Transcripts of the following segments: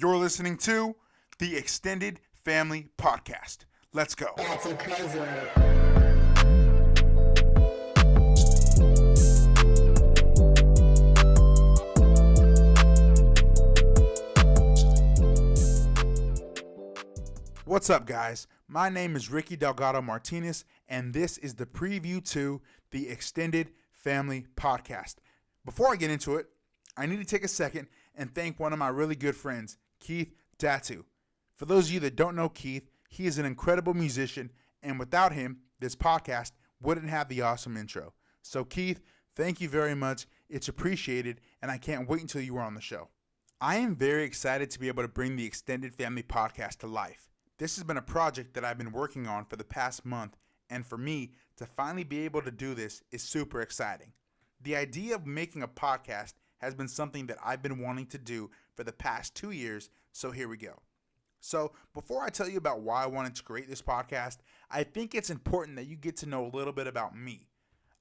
You're listening to the Extended Family Podcast. Let's go. That's a crazy word. What's up, guys? My name is Ricky Delgado Martinez, and this is the preview to the Extended Family Podcast. Before I get into it, I need to take a second and thank one of my really good friends, Keith Datu. For those of you that don't know Keith, he is an incredible musician, and without him, this podcast wouldn't have the awesome intro. So Keith, thank you very much. It's appreciated, and I can't wait until you are on the show. I am very excited to be able to bring the Extended Family Podcast to life. This has been a project that I've been working on for the past month, and for me to finally be able to do this is super exciting. The idea of making a podcast has been something that I've been wanting to do for the past 2 years, so here we go. So before I tell you about why I wanted to create this podcast, I think it's important that you get to know a little bit about me.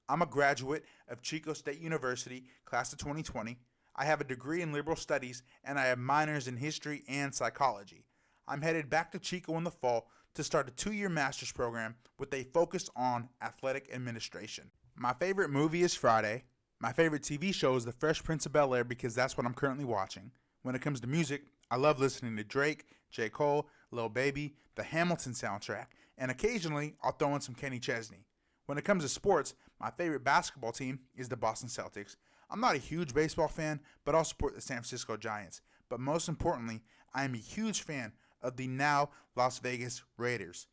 I'm a graduate of Chico State University, class of 2020. I have a degree in liberal studies, and I have minors in history and psychology. I'm headed back to Chico in the fall to start a 2-year master's program with a focus on athletic administration. My favorite movie is Friday. My favorite TV show is The Fresh Prince of Bel-Air because that's what I'm currently watching. When it comes to music, I love listening to Drake, J. Cole, Lil Baby, the Hamilton soundtrack, and occasionally I'll throw in some Kenny Chesney. When it comes to sports, my favorite basketball team is the Boston Celtics. I'm not a huge baseball fan, but I'll support the San Francisco Giants. But most importantly, I am a huge fan of the now Las Vegas Raiders.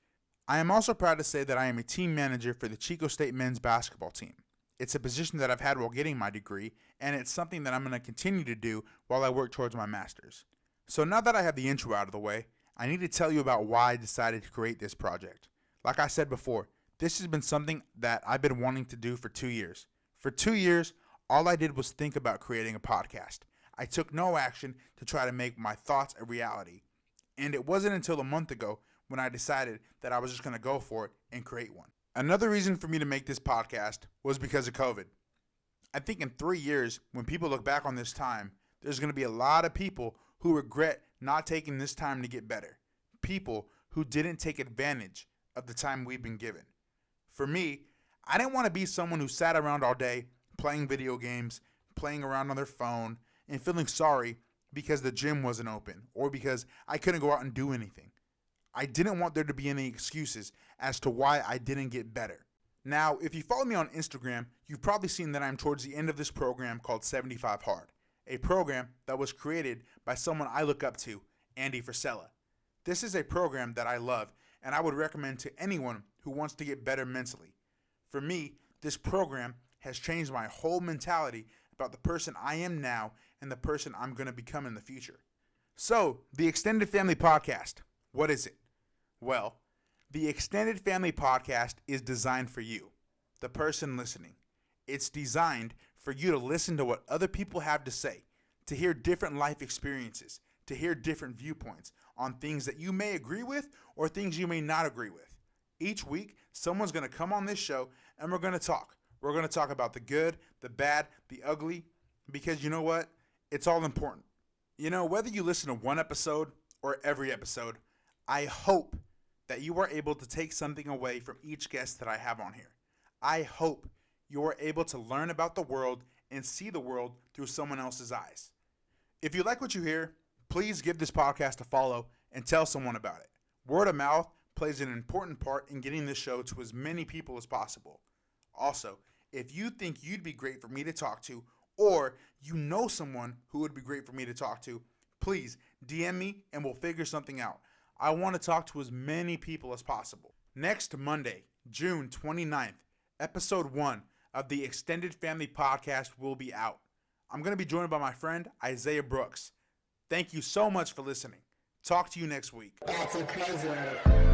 I am also proud to say that I am a team manager for the Chico State men's basketball team. It's a position that I've had while getting my degree, and it's something that I'm going to continue to do while I work towards my master's. So now that I have the intro out of the way, I need to tell you about why I decided to create this project. Like I said before, this has been something that I've been wanting to do for 2 years. For 2 years, all I did was think about creating a podcast. I took no action to try to make my thoughts a reality. And it wasn't until a month ago when I decided that I was just going to go for it and create one. Another reason for me to make this podcast was because of COVID. I think in 3 years, when people look back on this time, there's going to be a lot of people who regret not taking this time to get better. People who didn't take advantage of the time we've been given. For me, I didn't want to be someone who sat around all day playing video games, playing around on their phone, and feeling sorry because the gym wasn't open or because I couldn't go out and do anything. I didn't want there to be any excuses as to why I didn't get better. Now, if you follow me on Instagram, you've probably seen that I'm towards the end of this program called 75 Hard, a program that was created by someone I look up to, Andy Frisella. This is a program that I love, and I would recommend to anyone who wants to get better mentally. For me, this program has changed my whole mentality about the person I am now and the person I'm going to become in the future. So, the Extended Family Podcast, what is it? Well, the Extended Family Podcast is designed for you, the person listening. It's designed for you to listen to what other people have to say, to hear different life experiences, to hear different viewpoints on things that you may agree with or things you may not agree with. Each week, someone's going to come on this show and we're going to talk. We're going to talk about the good, the bad, the ugly, because you know what? It's all important. You know, whether you listen to one episode or every episode, I hope that you are able to take something away from each guest that I have on here. I hope you are able to learn about the world and see the world through someone else's eyes. If you like what you hear, please give this podcast a follow and tell someone about it. Word of mouth plays an important part in getting this show to as many people as possible. Also, if you think you'd be great for me to talk to, or you know someone who would be great for me to talk to, please DM me and we'll figure something out. I want to talk to as many people as possible. Next Monday, June 29th, episode 1 of the Extended Family Podcast will be out. I'm going to be joined by my friend Isaiah Brooks. Thank you so much for listening. Talk to you next week. That's a crazy word.